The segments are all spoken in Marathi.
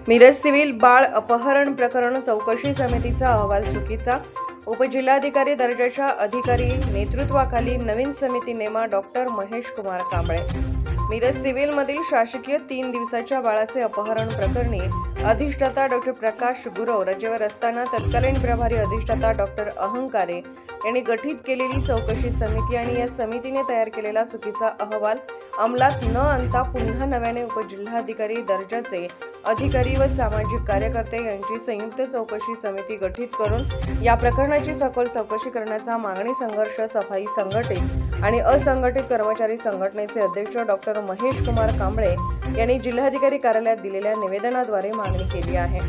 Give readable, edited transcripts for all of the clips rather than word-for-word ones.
मिरज सिव्हिल बाळ अपहरण प्रकरण चौकशी समितीचा अहवाल चुकीचा। उपजिल्हाधिकारी दर्जाच्या अधिकारी नेतृत्वाखाली नवीन समिती नेमा डॉक्टर महेश कुमार कांबळे। मिरज सिव्हिलमधील शासकीय 3 दिवसाच्या बाळाचे अपहरण प्रकरणी अधिष्ठाता डॉक्टर प्रकाश गुरव रजेवर असताना तत्कालीन प्रभारी अधिष्ठाता डॉक्टर अहंकारे यांनी गठीत केलेली चौकशी समिती आणि या समितीने तयार केलेला चुकीचा अहवाल अंमलात न आणता पुन्हा नव्याने उपजिल्हाधिकारी दर्जाचे अधिकारी व सामाजिक कार्यकर्ते यांची संयुक्त चौकशी समिती गठीत करून या प्रकरणाची सखोल चौकशी करण्याचा मागणी संघर्ष सफाई संघटित आणि असंघटित कर्मचारी संघटनेचे अध्यक्ष डॉक्टर महेश कुमार कांबळे यांनी जिल्हाधिकारी कार्यालयात दिलेल्या निवेदनाद्वारे मागणी केली आहे।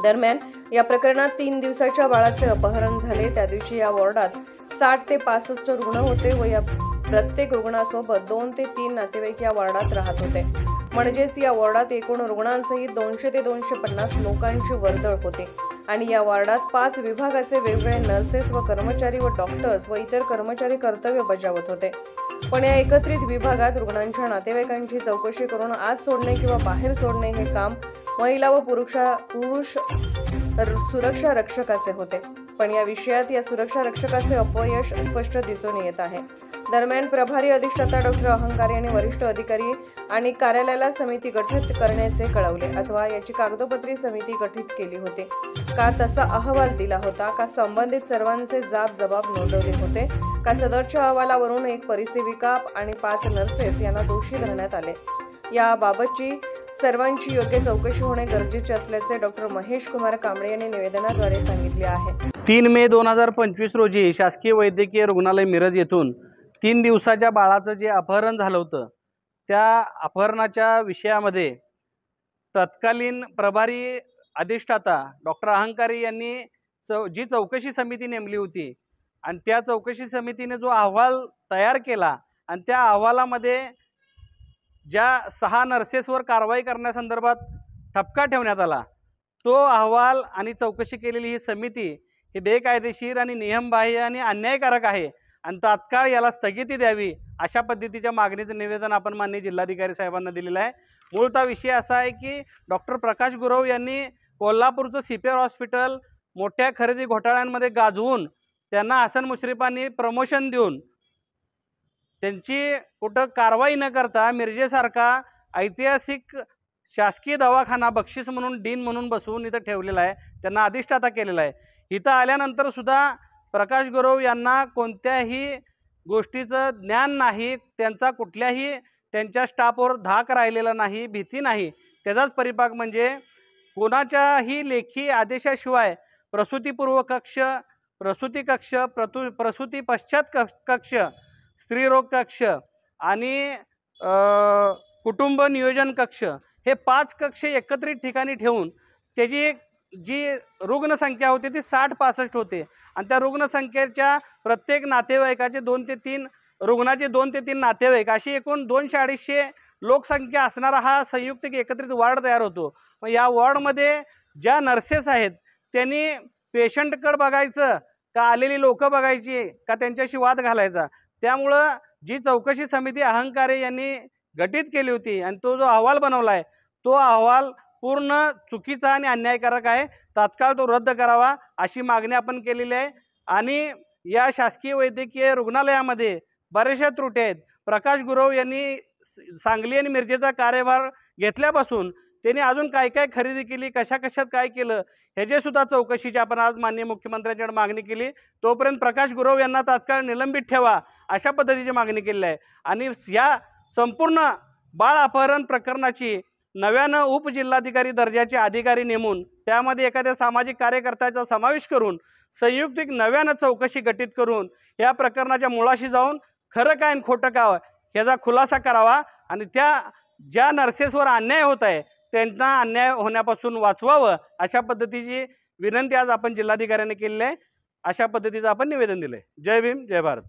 दरम्यान या प्रकरणात 3 दिवसाच्या बाळाचे अपहरण झाले। त्या दिवशी या वॉर्डात 60 ते 65 रुग्ण होते व या प्रत्येक रुग्णासोबत 2 ते 3 नातेवाईक या वॉर्डात राहत होते। म्हणजेच या वॉर्डात एकूण रुग्णांसहित 200 ते 250 लोकांची वर्दळ होती आणि या वॉर्डात 5 विभागाचे वेगवेगळे नर्सेस व कर्मचारी व डॉक्टर्स व इतर कर्मचारी कर्तव्य बजावत होते। पण या एकत्रित विभागात रुग्णांच्या नातेवाईकांची चौकशी करून आत सोडणे किंवा बाहेर सोडणे हे काम महिला व पुरुष सुरक्षा रक्षकाचे होते। पण या विषयात या सुरक्षा रक्षकाचे अपयश स्पष्ट दिसून येत आहे। दरम्यान प्रभारी अधिष्ठाता डॉक्टर अहंकारे यांनी वरिष्ठ अधिकारी आणि कार्यालयाला समिती गठीत करण्याचे कळवले अथवा याची कागदोपत्री समिती गठीत केली होती का, तसा अहवाल दिला होता का, संबंधित सर्वांचे जबाब नोंदवले होते का, सदरच्या अहवालावरून एक परिसेविका आणि 5 नर्सेस यांना दोषी धरण्यात आले। याबाबतची सर्वांची योग्य चौकशी होणे गरजेचे असल्याचे डॉक्टर महेश कुमार कांबळे यांनी निवेदनाद्वारे सांगितले आहे। 3 मे 2025 रोजी शासकीय वैद्यकीय रुग्णालय मिरज येथून 3 दिवसाच्या बाळाचं जे अपहरण झालं होतं त्या अपहरणाच्या विषयामध्ये तत्कालीन प्रभारी अधिष्ठाता डॉक्टर अहंकारी यांनी जी चौकशी समिती नेमली होती आणि त्या चौकशी समितीने जो अहवाल तयार केला आणि त्या अहवालामध्ये ज्या 6 नर्सेसवर कारवाई करण्यासंदर्भात ठपका ठेवण्यात आला, तो अहवाल आणि चौकशी केलेली ही समिती ही बेकायदेशीर आणि नियमबाह्य आणि अन्यायकारक आहे आणि तात्काळ याला स्थगिती द्यावी अशा पद्धतीच्या मागणीचं निवेदन आपण माननीय जिल्हाधिकारी साहेबांना दिलेलं आहे। मूळतः विषय असा आहे की डॉक्टर प्रकाश गुरव यांनी कोल्हापूरचं CPR हॉस्पिटल मोठ्या खरेदी घोटाळ्यांमध्ये गाजवून त्यांना हसन मुश्रीफांनी प्रमोशन देऊन त्यांची कुठं कारवाई न करता मिरजेसारखा ऐतिहासिक शासकीय दवाखाना बक्षीस म्हणून डीन म्हणून बसवून इथं ठेवलेला आहे, त्यांना अधिष्ठाता केलेला आहे। इथं आल्यानंतर सुद्धा प्रकाश गुरव यांना कोणत्याही गोष्टीचं ज्ञान नाही, त्यांचा कुठल्याही त्यांच्या स्टाफवर धाक राहिलेला नाही, भीती नाही। त्याचाच परिपाक म्हणजे कोणाच्याही लेखी आदेशाशिवाय प्रसूतीपूर्व कक्ष, प्रसूती कक्ष, प्रसूती पश्चात कक्ष, स्त्रीरोग कक्ष आणि कुटुंब नियोजन कक्ष हे 5 कक्ष एकत्रित ठिकाणी ठेवून त्याची जी रुग्णसंख्या होती ती 60-65 होते आणि त्या रुग्णसंख्येच्या प्रत्येक नातेवाईकाचे 2 ते 3 रुग्णाचे 2 ते 3 नातेवाईक अशी एकूण 200-250 लोकसंख्या असणारा हा संयुक्त एकत्रित वॉर्ड तयार होतो। मग या वॉर्डमध्ये ज्या नर्सेस आहेत त्यांनी पेशंटकडे बघायचं का आलेली लोक बघायची का त्यांच्याशी वाद घालायचा, त्यामुळं जी चौकशी समिती अहंकारे यांनी गठीत केली होती आणि तो जो अहवाल बनवला आहे तो अहवाल पूर्ण चुकीचा आणि अन्यायकारक आहे, तात्काळ तो रद्द करावा अशी मागणी आपण केलेली आहे। आणि या शासकीय वैद्यकीय रुग्णालयामध्ये बऱ्याचशा त्रुटी आहेत। प्रकाश गुरव यांनी सांगली आणि मिरजेचा कार्यभार घेतल्यापासून त्यांनी अजून काय काय खरेदी केली, कशात काय केलं ह्याचे सुद्धा चौकशीची आपण आज माननीय मुख्यमंत्र्यांकडे मागणी केली। तोपर्यंत प्रकाश गुरव यांना तात्काळ निलंबित ठेवा अशा पद्धतीची मागणी केलेली आहे आणि या संपूर्ण बाळ अपहरण प्रकरणाची नव्यानं उपजिल्हाधिकारी दर्जाचे अधिकारी नेमून त्यामध्ये एखाद्या सामाजिक कार्यकर्त्याचा समावेश करून संयुक्त नव्यानं चौकशी गठीत करून या प्रकरणाच्या मुळाशी जाऊन खरं काय आणि खोटं काय ह्याचा खुलासा करावा आणि त्या ज्या नर्सेसवर अन्याय होत आहे त्यांना अन्याय होण्यापासून वाचवावं अशा पद्धतीची विनंती आज आपण जिल्हाधिकाऱ्यांनी केलेली आहे। अशा पद्धतीचं आपण निवेदन दिलंय। जय भीम, जय भारत।